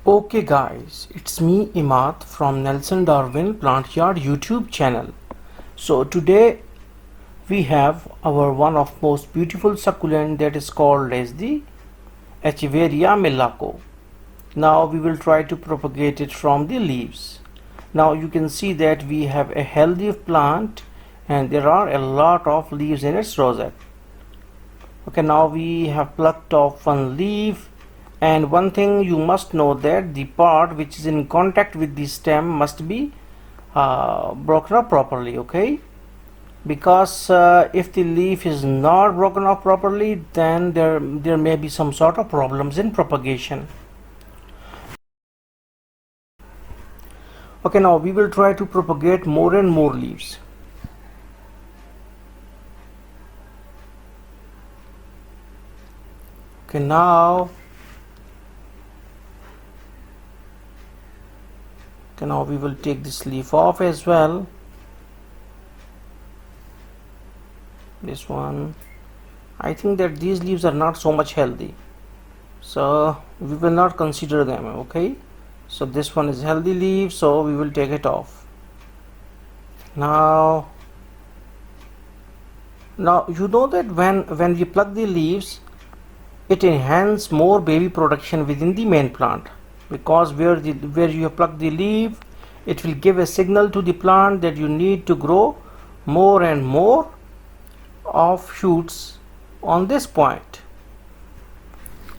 Okay guys, it's me Imad from Nelson Darwin Plant Yard YouTube channel. So today we have our one of most beautiful succulent that is called as the echeveria melaco. Now we will try to propagate it from the leaves. Now you can see that we have a healthy plant and there are a lot of leaves in its rosette. Okay, now we have plucked off one leaf, and one thing you must know that the part which is in contact with the stem must be broken up properly, okay, because if the leaf is not broken up properly, then there may be some sort of problems in propagation. Okay, now we will try to propagate more and more leaves. Okay, now we will take this leaf off as well. This one, I think that these leaves are not so much healthy, so we will not consider them. Okay, so this one is healthy leaf, so we will take it off. Now you know that when we pluck the leaves, it enhances more baby production within the main plant, because where you have plucked the leaf, it will give a signal to the plant that you need to grow more and more of shoots on this point.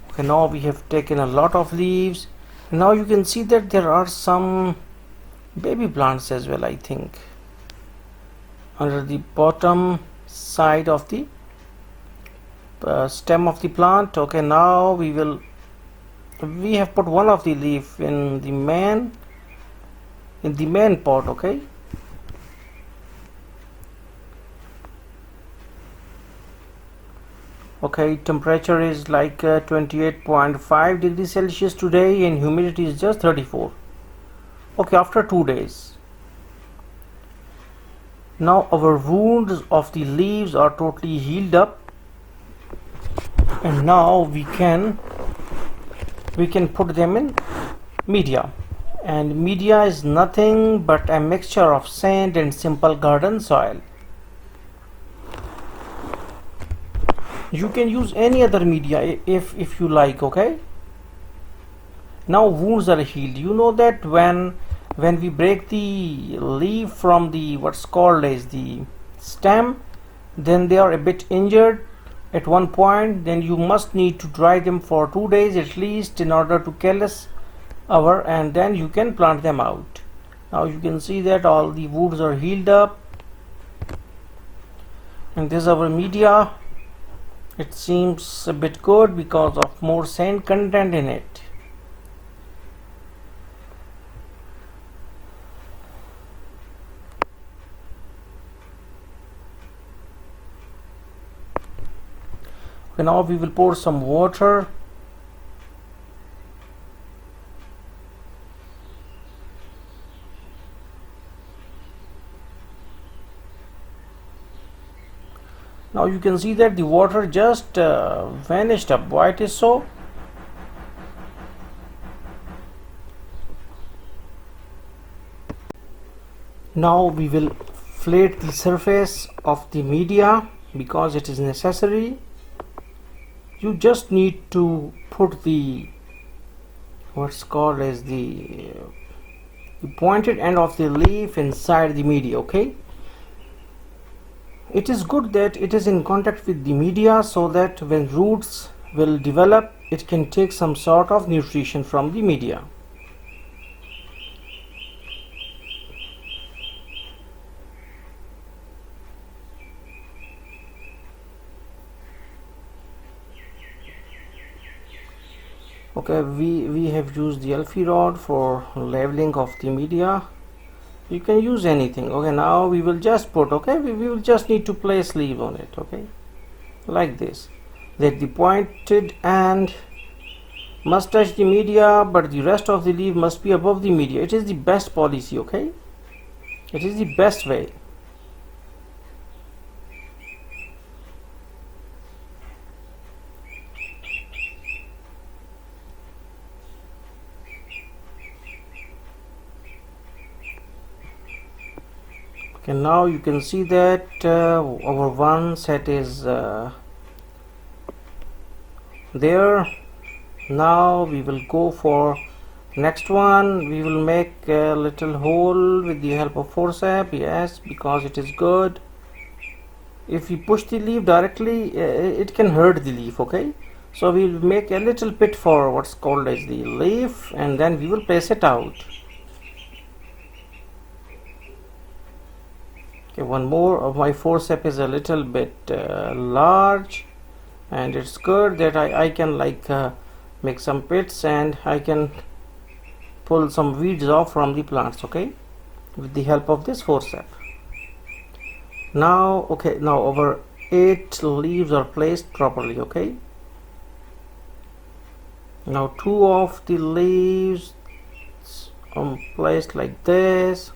Okay, now we have taken a lot of leaves. Now you can see that there are some baby plants as well, I think, under the bottom side of the stem of the plant. Okay, now we have put one of the leaf in the main pot. Okay, temperature is like 28.5 degrees Celsius today, and humidity is just 34. Okay, after 2 days, now our wounds of the leaves are totally healed up, and now we can put them in media. And media is nothing but a mixture of sand and simple garden soil. You can use any other media if you like. Okay, now wounds are healed. You know that when we break the leaf from the what's called as the stem, then they are a bit injured at one point. Then you must need to dry them for 2 days at least in order to callus and then you can plant them out. Now you can see that all the wounds are healed up, and this is our media. It seems a bit good because of more sand content in it. Okay, now we will pour some water. Now you can see that the water just vanished up. Why it is so? Now we will flate the surface of the media because it is necessary. You just need to put the what's called as the pointed end of the leaf inside the media. Okay, it is good that it is in contact with the media, so that when roots will develop, it can take some sort of nutrition from the media. Okay, we have used the Alfie rod for leveling of the media. You can use anything. Okay, now we will just put, okay, we will just need to place leaf on it. Okay, like this, that the pointed end must touch the media, but the rest of the leaf must be above the media. It is the best policy. Okay, it is the best way. Okay, now you can see that our one set is there. Now we will go for next one. We will make a little hole with the help of forceps, yes, because it is good. If we push the leaf directly, it can hurt the leaf, okay? So we will make a little pit for what's called as the leaf, and then we will place it out. Okay, one more of my forceps is a little bit large, and it's good that I can like make some pits, and I can pull some weeds off from the plants, okay, with the help of this forceps. Now okay, now our 8 leaves are placed properly, okay. Now 2 of the leaves are placed like this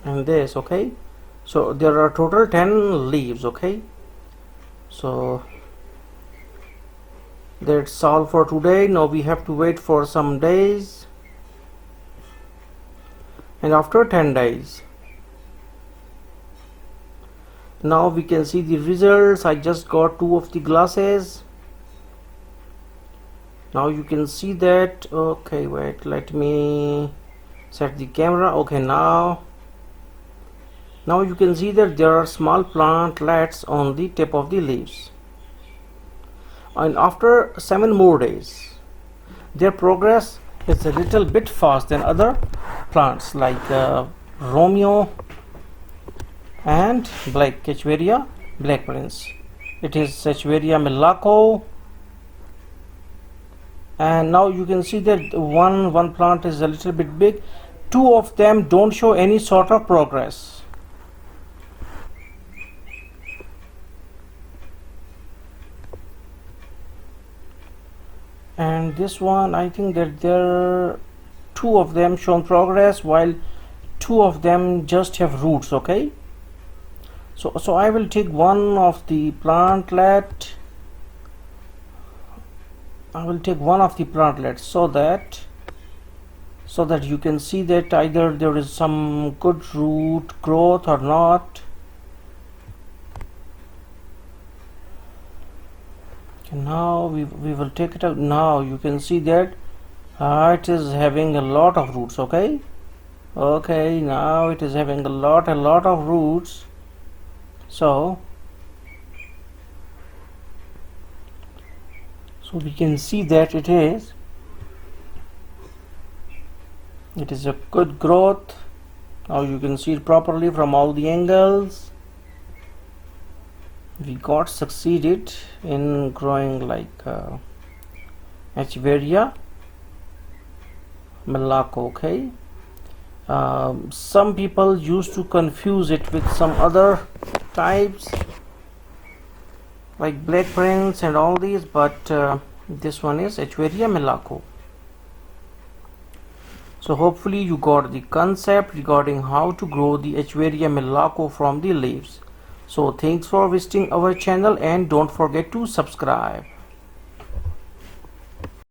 and this, okay. So there are total 10 leaves, okay. So that's all for today. Now we have to wait for some days, and after 10 days now we can see the results. I just got 2 of the glasses. Now you can see that. Okay, wait, let me set the camera. Okay, now you can see that there are small plantlets on the tip of the leaves, and after 7 more days their progress is a little bit fast than other plants like Romeo and black echeveria black prince. It is echeveria melaco, and now you can see that one plant is a little bit big. 2 of them don't show any sort of progress, and this one, I think that there 2 of them shown progress, while 2 of them just have roots, okay. So I will take one of the plantlets. I will take one of the plantlets so that you can see that either there is some good root growth or not. Okay, now we will take it out. Now you can see that it is having a lot of roots, okay. Okay, now it is having a lot of roots. So we can see that it is a good growth. Now you can see it properly from all the angles. We got succeeded in growing like echeveria melaco, okay. Some people used to confuse it with some other types like black prince and all these, but this one is echeveria melaco. So hopefully you got the concept regarding how to grow the echeveria melaco from the leaves. So thanks for visiting our channel, and don't forget to subscribe.